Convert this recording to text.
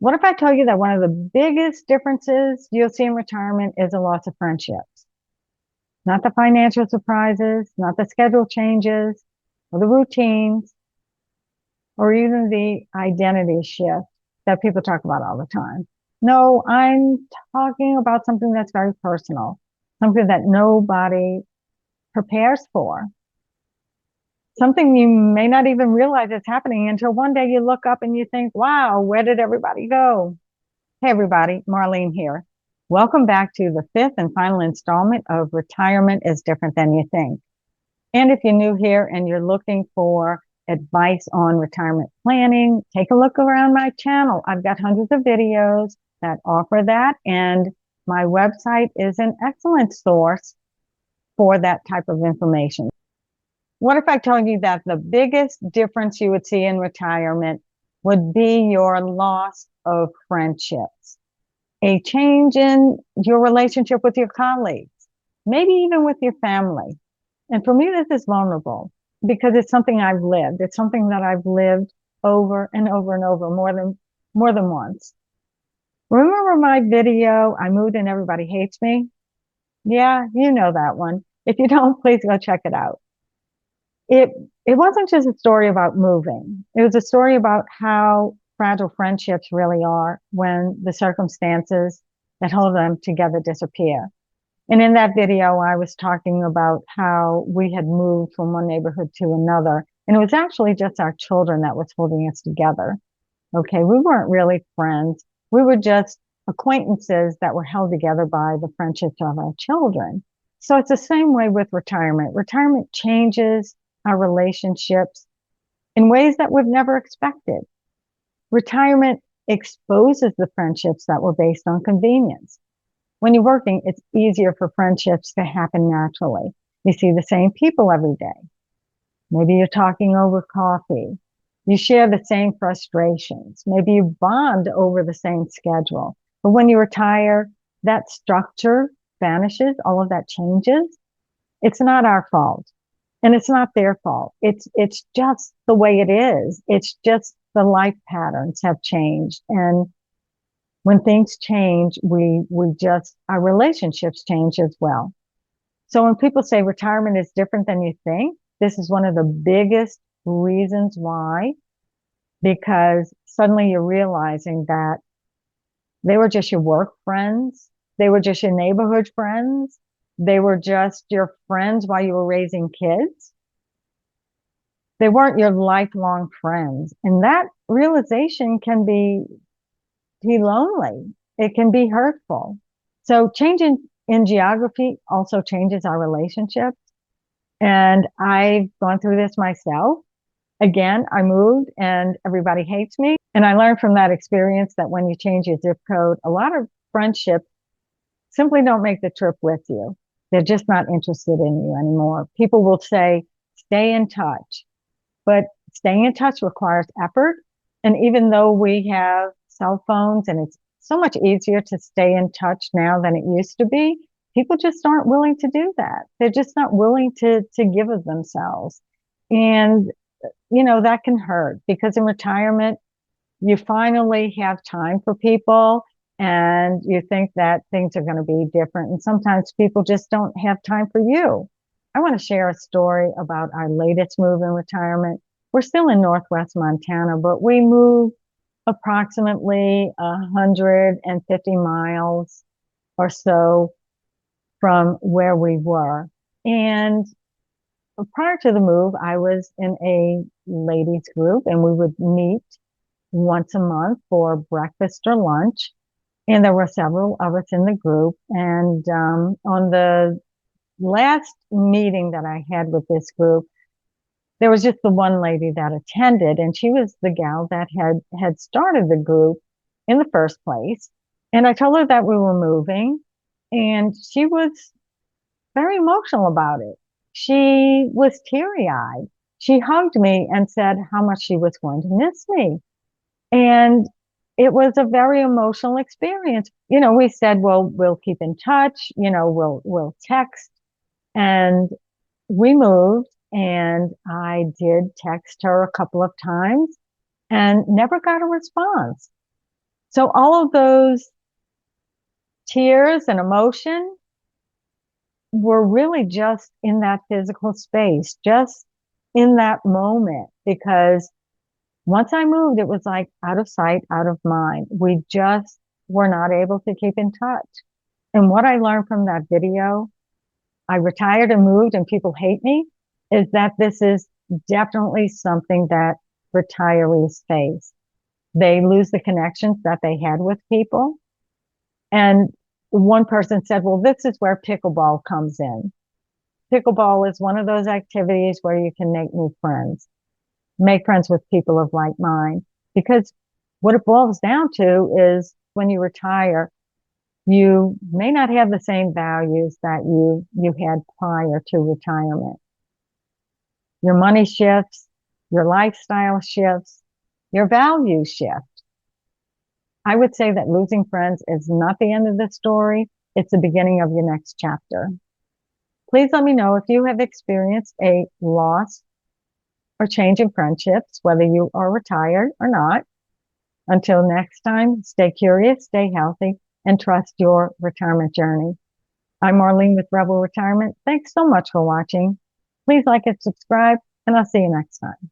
What if I tell you that one of the biggest differences you'll see in retirement is a loss of friendships? Not the financial surprises, not the schedule changes, or the routines, or even the identity shift that people talk about all the time. No, I'm talking about something that's very personal, something that nobody prepares for, something you may not even realize is happening until one day you look up and you think, wow, where did everybody go? Hey, everybody, Marlene here. Welcome back to the fifth and final installment of Retirement is Different Than You Think. And if you're new here and you're looking for advice on retirement planning, take a look around my channel. I've got hundreds of videos that offer that, and my website is an excellent source for that type of information. What if I told you that the biggest difference you would see in retirement would be your loss of friendships, a change in your relationship with your colleagues, maybe even with your family? And for me, this is vulnerable because it's something I've lived. It's something that I've lived over and over and over more than once. Remember my video, I moved and everybody hates me? Yeah, you know that one. If you don't, please go check it out. It it wasn't just a story about moving. It was a story about how fragile friendships really are when the circumstances that hold them together disappear. And in that video, I was talking about how we had moved from one neighborhood to another. And it was actually just our children that was holding us together. Okay, we weren't really friends. We were just acquaintances that were held together by the friendships of our children. So it's the same way with retirement. Retirement changes our relationships in ways that we've never expected. Retirement exposes the friendships that were based on convenience. When you're working, it's easier for friendships to happen naturally. You see the same people every day. Maybe you're talking over coffee. You share the same frustrations. Maybe you bond over the same schedule. But when you retire, that structure vanishes, all of that changes. It's not our fault. And it's not their fault. It's just the way it is. It's just the life patterns have changed. And when things change, we just, our relationships change as well. So when people say retirement is different than you think, this is one of the biggest reasons why, because suddenly you're realizing that they were just your work friends. They were just your neighborhood friends. They were just your friends while you were raising kids. They weren't your lifelong friends. And that realization can be lonely. It can be hurtful. So changing in geography also changes our relationships. And I've gone through this myself. Again, I moved and everybody hates me. And I learned from that experience that when you change your zip code, a lot of friendships simply don't make the trip with you. They're just not interested in you anymore. People will say, stay in touch. But staying in touch requires effort. And even though we have cell phones and it's so much easier to stay in touch now than it used to be, people just aren't willing to do that. They're just not willing to give of themselves. And, that can hurt because in retirement, you finally have time for people and you think that things are going to be different. And sometimes people just don't have time for you. I want to share a story about our latest move in retirement. We're still in Northwest Montana, but we moved approximately 150 miles or so from where we were. And prior to the move, I was in a ladies group and we would meet once a month for breakfast or lunch. And there were several of us in the group. And on the last meeting that I had with this group, there was just the one lady that attended, and she was the gal that had started the group in the first place. And I told her that we were moving, and she was very emotional about it. She was teary-eyed. She hugged me and said how much she was going to miss me. And it was a very emotional experience. We said, well, we'll keep in touch, we'll text. And we moved and I did text her a couple of times and never got a response. So all of those tears and emotion were really just in that physical space, just in that moment, because once I moved, it was like out of sight, out of mind. We just were not able to keep in touch. And what I learned from that video, I retired and moved and people hate me, is that this is definitely something that retirees face. They lose the connections that they had with people. And one person said, well, this is where pickleball comes in. Pickleball is one of those activities where you can make friends with people of like mind. Because what it boils down to is when you retire, you may not have the same values that you had prior to retirement. Your money shifts, your lifestyle shifts, your values shift. I would say that losing friends is not the end of the story. It's the beginning of your next chapter. Please let me know if you have experienced a loss or change in friendships, whether you are retired or not. Until next time, stay curious, stay healthy, and trust your retirement journey. I'm Marlene with Rebel Retirement. Thanks so much for watching. Please like and subscribe, and I'll see you next time.